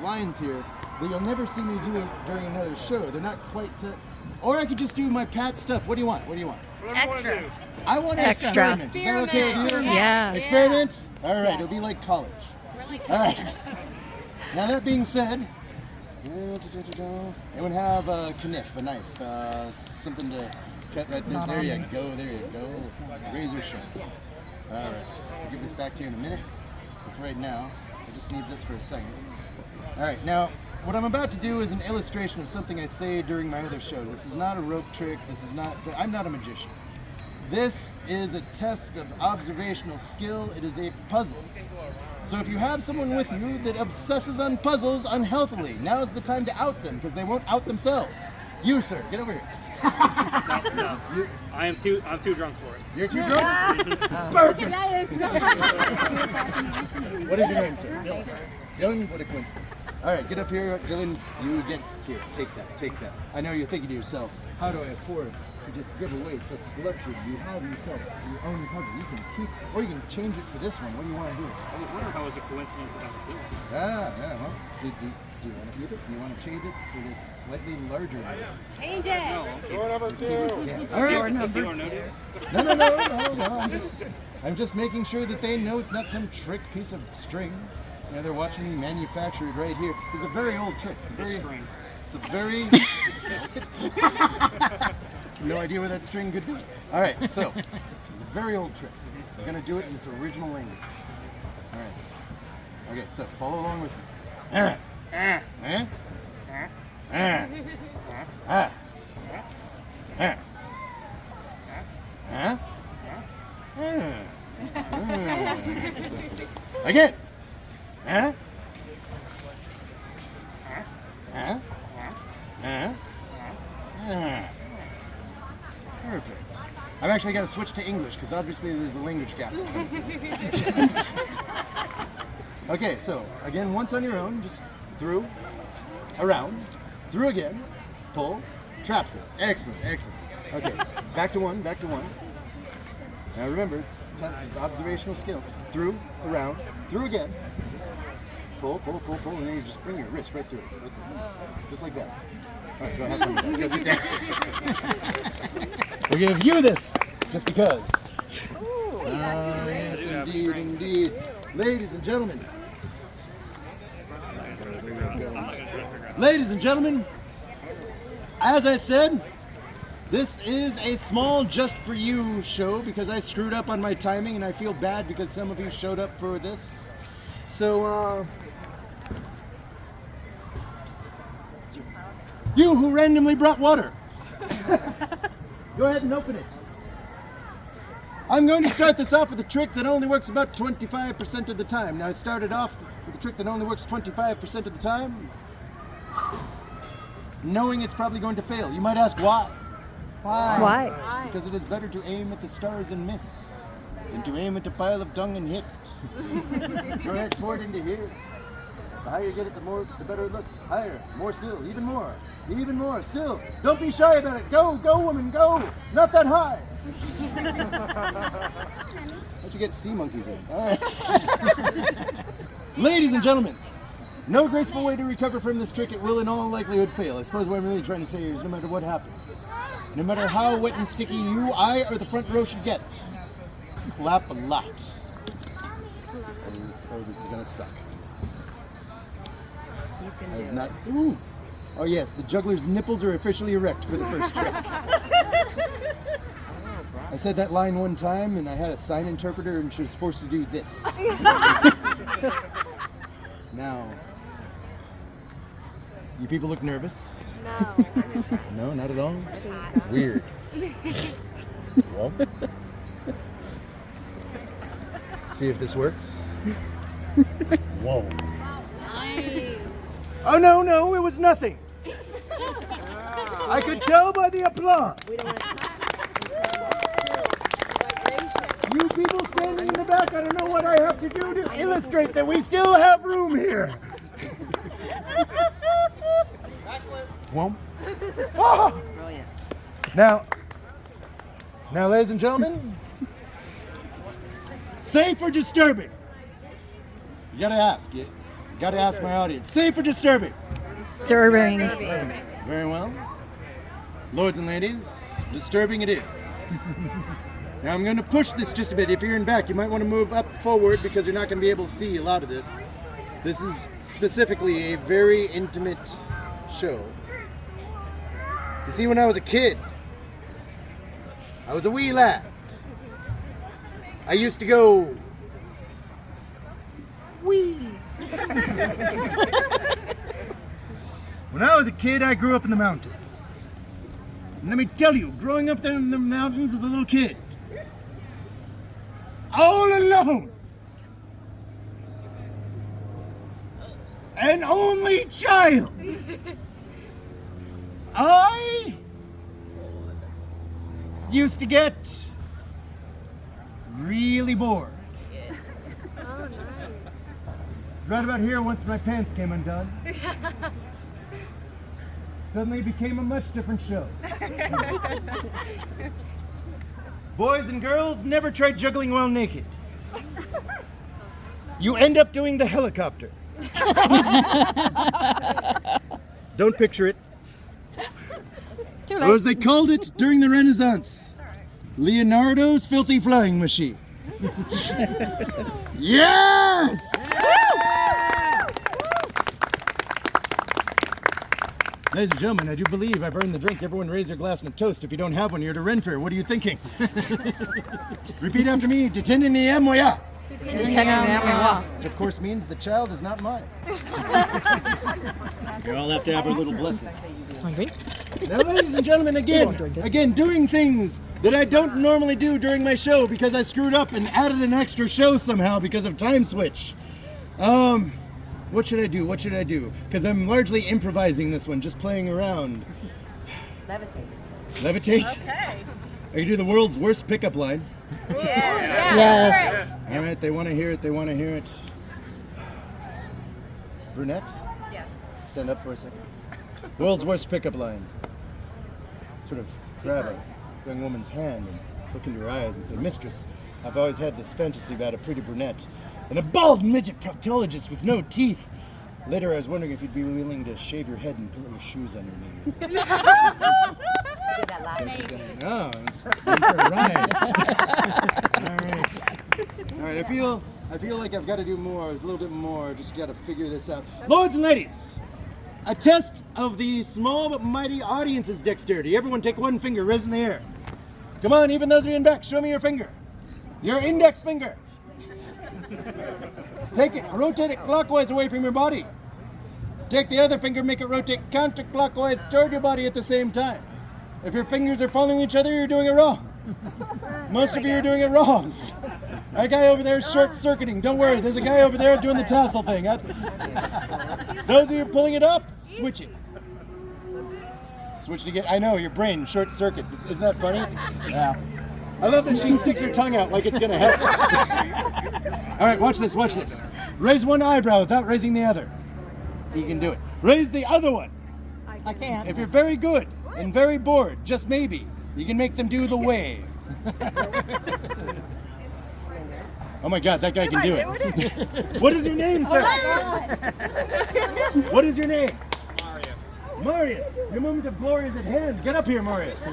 lines here that you'll never see me do during another show. They're not quite or I could just do my Pat stuff. What do you want? What do you want? Extra. I want extra. Experiment. Is that okay with you? Yeah. Experiment? All right, it'll be like college. All right. Now that being said, anyone have a kniff, a knife, something to cut right there? There you go, there you go. Razor sharp. All right, I'll give this back to you in a minute. But for right now, I just need this for a second. All right, now what I'm about to do is an illustration of something I say during my other show. This is not a rope trick. This is not. I'm not a magician. This is a test of observational skill. It is a puzzle. So if you have someone with you that obsesses on puzzles unhealthily, now's the time to out them because they won't out themselves. You, sir, get over here. No. I'm too drunk for it. You're too drunk? Perfect. What is your name, sir? Dylan, what a coincidence. All right, get up here, Dylan. You get here. Take that. I know you're thinking to yourself, how do I afford to just give away such luxury? You have yourself your own puzzle. You can keep, or you can change it for this one. What do you want to do? I was wondering how it was a coincidence that I was doing it. Yeah, well, do you want to keep it? Do you want to change it for this slightly larger one? Change it. No. Door number 2. Yeah. All right. No. I'm just making sure that they know it's not some trick piece of string. You know, they're watching me manufacture it right here. It's a very old trick. It's a very no idea where that string could be. All right, so it's a very old trick. We're gonna do it in its original language. All right. Okay, so follow along with me. Again. Perfect. I've actually got to switch to English because obviously there's a language gap. Okay, so again, once on your own, just through, around, through again, pull, traps it. Excellent. Okay, back to one. Now remember, it's a test of observational skill. Through, around, through again. Pull, and then you just bring your wrist right through it. Just like that. All right, go ahead. Go sit down. We're going to view this, just because. Yes, indeed. Ladies and gentlemen. As I said, this is a small just for you show because I screwed up on my timing and I feel bad because some of you showed up for this. So, you who randomly brought water, go ahead and open it. I'm going to start this off with a trick that only works about 25% of the time. Now, I started off with a trick that only works 25% of the time, knowing it's probably going to fail. You might ask why. Why? Because it is better to aim at the stars and miss than to aim at a pile of dung and hit. Go ahead, pour it into here. The higher you get it, the better it looks. Higher, more still, even more, still. Don't be shy about it. Go, woman, go. Not that high. How'd you get sea monkeys in? All right. Ladies and gentlemen, no graceful way to recover from this trick. It will in all likelihood fail. I suppose what I'm really trying to say is no matter what happens, no matter how wet and sticky you, I, or the front row should get, clap a lot. Oh, this is gonna suck. I have not. Ooh. Oh yes, the juggler's nipples are officially erect for the first trick. I said that line one time, and I had a sign interpreter, and she was forced to do this. Now, you people look nervous. No. No, not at all. Weird. Well, see if this works. Whoa. Nice. Oh no, it was nothing. I could tell by the applause. You people standing in the back, I don't know what I have to do to illustrate that we still have room here. Whoa. Oh. Brilliant. Now, ladies and gentlemen, safe or disturbing? You gotta ask. You got to ask my audience, safe or disturbing? Disturbing. Very well. Lords and ladies, disturbing it is. Now I'm going to push this just a bit. If you're in back, you might want to move up forward because you're not going to be able to see a lot of this. This is specifically a very intimate show. You see, when I was a kid, I was a wee lad. I used to go wee. When I was a kid, I grew up in the mountains. And let me tell you, growing up in the mountains as a little kid, all alone, an only child, I used to get really bored. Oh, nice. Right about here, once my pants came undone, suddenly it became a much different show. Boys and girls, never try juggling while naked. You end up doing the helicopter. Don't picture it. Too Or as they called it during the Renaissance, Leonardo's filthy flying machine. Yes! Ladies and gentlemen, I do believe I've earned the drink. Everyone raise their glass and a toast. If you don't have one, you're to Renfair. What are you thinking? Repeat after me. Of course means the child is not mine. You all have to have our little blessings. Now, ladies and gentlemen, again, doing things that I don't normally do during my show because I screwed up and added an extra show somehow because of time switch. What should I do? What should I do? Because I'm largely improvising this one, just playing around. Levitate. Levitate? Okay. Are you do the world's worst pickup line? Yeah. Yes. All right, they want to hear it. They want to hear it. Brunette? Yes. Stand up for a second. World's worst pickup line. Sort of grab a young woman's hand and look into her eyes and say, "Mistress, I've always had this fantasy about a pretty brunette and a bald midget proctologist with no teeth. Later, I was wondering if you'd be willing to shave your head and put your shoes on your knees." Did that last Oh, it's for a ride. All right. I feel like I've got to do more, a little bit more. Just got to figure this out. Lords and ladies, a test of the small but mighty audience's dexterity. Everyone, take one finger, raise in the air. Come on, even those of you in back, show me your finger. Your index finger. Take it, rotate it clockwise away from your body. Take the other finger, make it rotate counterclockwise toward your body at the same time. If your fingers are following each other, you're doing it wrong. Most of you are doing it wrong. That guy over there is short-circuiting. Don't worry, there's a guy over there doing the tassel thing. Those of you pulling it off, switch it. Switch it again. I know, your brain short circuits. Isn't that funny? Yeah. I love that she sticks her tongue out like it's going to help. All right, watch this, watch this. Raise one eyebrow without raising the other. You can do it. Raise the other one. I can't. If you're very good and very bored, just maybe, you can make them do the wave. Oh my God, that guy can do it. What is your name, sir? What is your name? Marius. Your moment of glory is at hand. Get up here, Marius.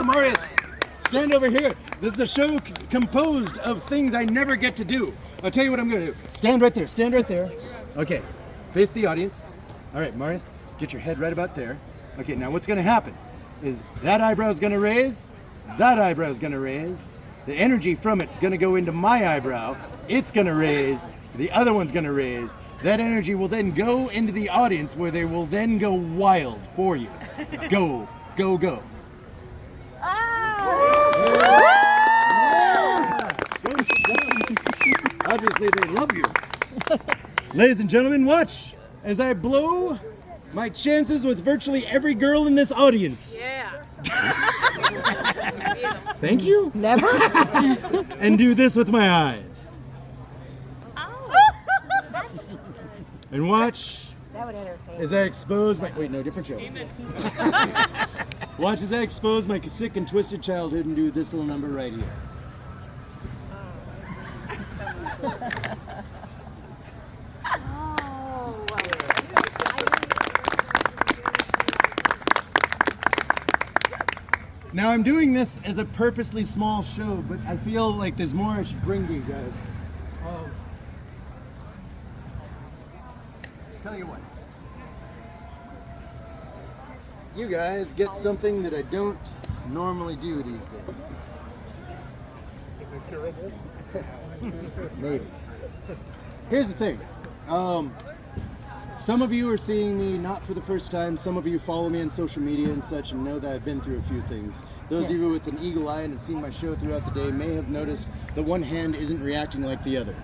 Marius, stand over here. This is a show composed of things I never get to do. I'll tell you what I'm going to do. Stand right there. Stand right there. Okay. Face the audience. All right, Marius, get your head right about there. Okay, now what's going to happen is that eyebrow's going to raise. That eyebrow's going to raise. The energy from it's going to go into my eyebrow. It's going to raise. The other one's going to raise. That energy will then go into the audience where they will then go wild for you. Go, go, go. Obviously they love you. Ladies and gentlemen, watch as I blow my chances with virtually every girl in this audience. Yeah. Thank you. Never? And do this with my eyes. And watch That would entertain. as I expose my... Wait, no, different show. Watch as I expose my sick and twisted childhood and do this little number right here. Now I'm doing this as a purposely small show, but I feel like there's more I should bring to you guys. Tell you what. You guys get something that I don't normally do these days. Maybe. Here's the thing. Some of you are seeing me not for the first time. Some of you follow me on social media and such and know that I've been through a few things. Those of you with an eagle eye and have seen my show throughout the day may have noticed that one hand isn't reacting like the other.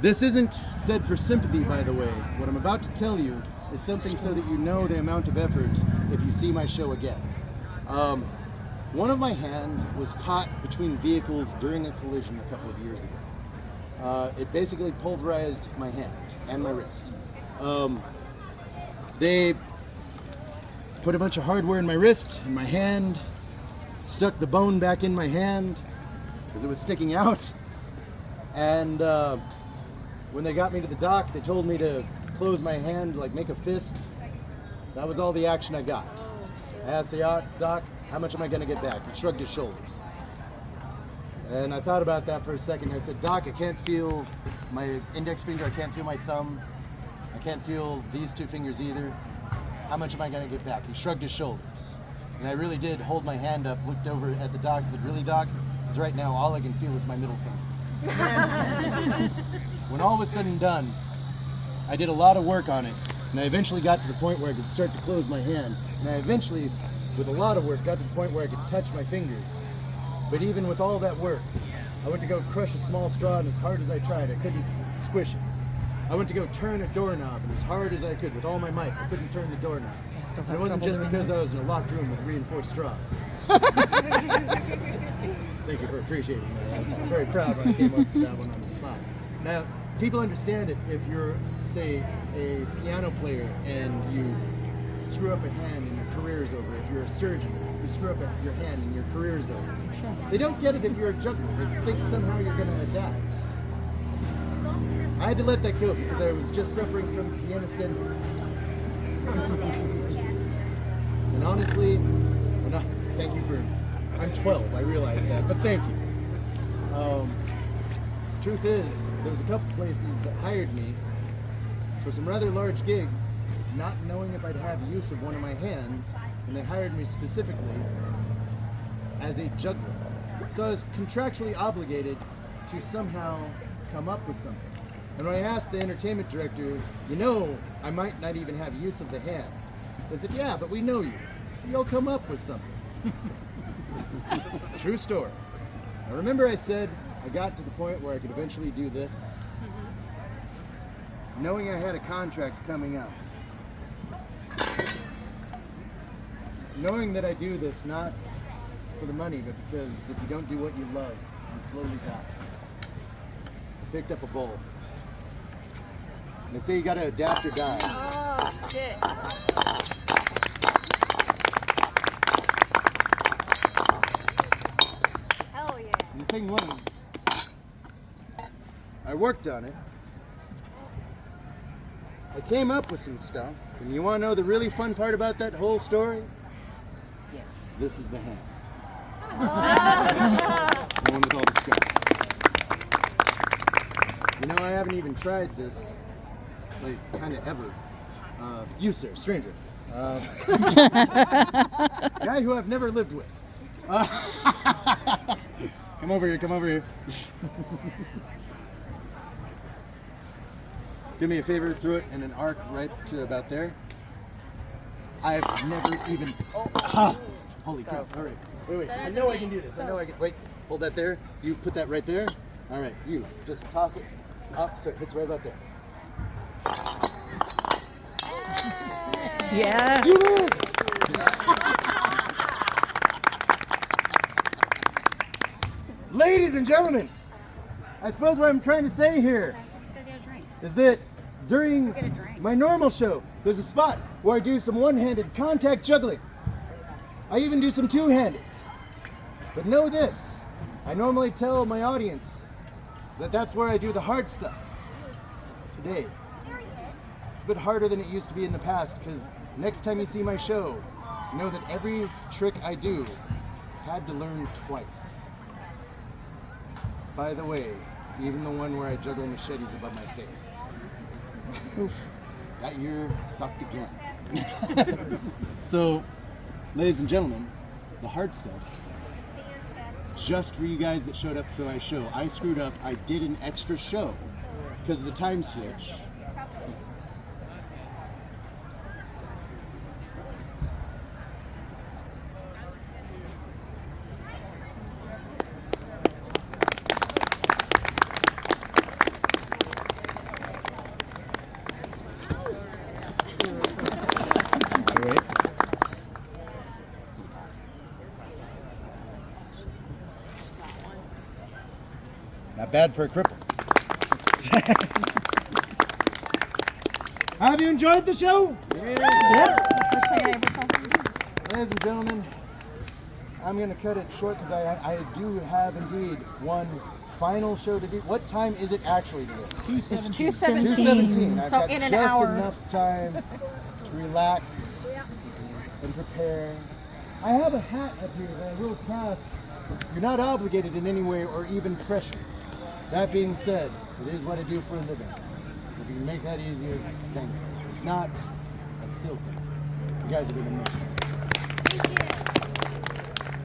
This isn't said for sympathy, by the way. What I'm about to tell you is something so that you know the amount of effort if you see my show again. One of my hands was caught between vehicles during a collision a couple of years ago. It basically pulverized my hand and my wrist. They put a bunch of hardware in my wrist and my hand, stuck the bone back in my hand because it was sticking out. And when they got me to the doc, they told me to close my hand, like make a fist. That was all the action I got. I asked the doc, how much am I going to get back? He shrugged his shoulders. And I thought about that for a second. I said, Doc, I can't feel my index finger, I can't feel my thumb. I can't feel these two fingers either. How much am I going to get back? He shrugged his shoulders. And I really did hold my hand up, looked over at the doc, said, really, Doc? Because right now all I can feel is my middle finger. When all was said and done, I did a lot of work on it. And I eventually got to the point where I could start to close my hand. And I eventually, with a lot of work, got to the point where I could touch my fingers. But even with all that work, I went to go crush a small straw, and as hard as I tried, I couldn't squish it. I went to go turn a doorknob, and as hard as I could, with all my might, I couldn't turn the doorknob. And it wasn't just because I was in a locked room with reinforced straws. Thank you for appreciating that. I'm very proud when I came up with that one on the spot. Now, people understand it if you're, say, a piano player and you screw up a hand and your career is over. If you're a surgeon, you screw up your hand and your career is over. Sure. They don't get it if you're a juggler. They think somehow you're going to adapt. I had to let that go because I was just suffering from pianist envy. And honestly, thank you for, I'm 12, I realize that, but thank you. Truth is, there was a couple places that hired me for some rather large gigs, not knowing if I'd have use of one of my hands, and they hired me specifically as a juggler. So I was contractually obligated to somehow come up with something. And when I asked the entertainment director, you know, I might not even have use of the hand. They said, yeah, but we know you. You'll come up with something. True story. I remember I said I got to the point where I could eventually do this, knowing I had a contract coming up. Knowing that I do this not for the money, but because if you don't do what you love, you slowly die. I picked up a bowl. And they say you gotta adapt or die. Oh, shit. Hell yeah. And the thing was, I worked on it. I came up with some stuff. And you wanna know the really fun part about that whole story? Yes. This is the hand. The one with all the scars. You know, I haven't even tried this, like, kind of ever. You, sir, stranger. Guy who I've never lived with. Come over here, come over here. Do me a favor, throw it in an arc right to about there. I've never even... Holy crap, all right. Wait, I know I can do this. I know I can... Wait, hold that there. You put that right there. All right, you just toss it up so it hits right about there. Yeah. You win! Ladies and gentlemen, I suppose what I'm trying to say here is that during my normal show, there's a spot where I do some one-handed contact juggling. I even do some two-handed. But know this, I normally tell my audience that that's where I do the hard stuff. Today, it's a bit harder than it used to be in the past because next time you see my show, know that every trick I do had to learn twice. By the way, even the one where I juggle machetes above my face. Oof. That year sucked again. So, ladies and gentlemen, the hard stuff, just for you guys that showed up for my show, I screwed up. I did an extra show because of the time switch. Wait. Not bad for a cripple. Have you enjoyed the show? Yes. First thing I ever saw from you. Ladies and gentlemen, I'm going to cut it short because I do have indeed one final show to do. What time is it actually today? It's 2:17. 2:17. I've So got in an just hour. enough time to relax and prepare. I have a hat up here that I will pass. You're not obligated in any way or even pressure. That being said, it is what I do for a living. If you can make that easier, thank you. If not, I still think you guys are going to miss it.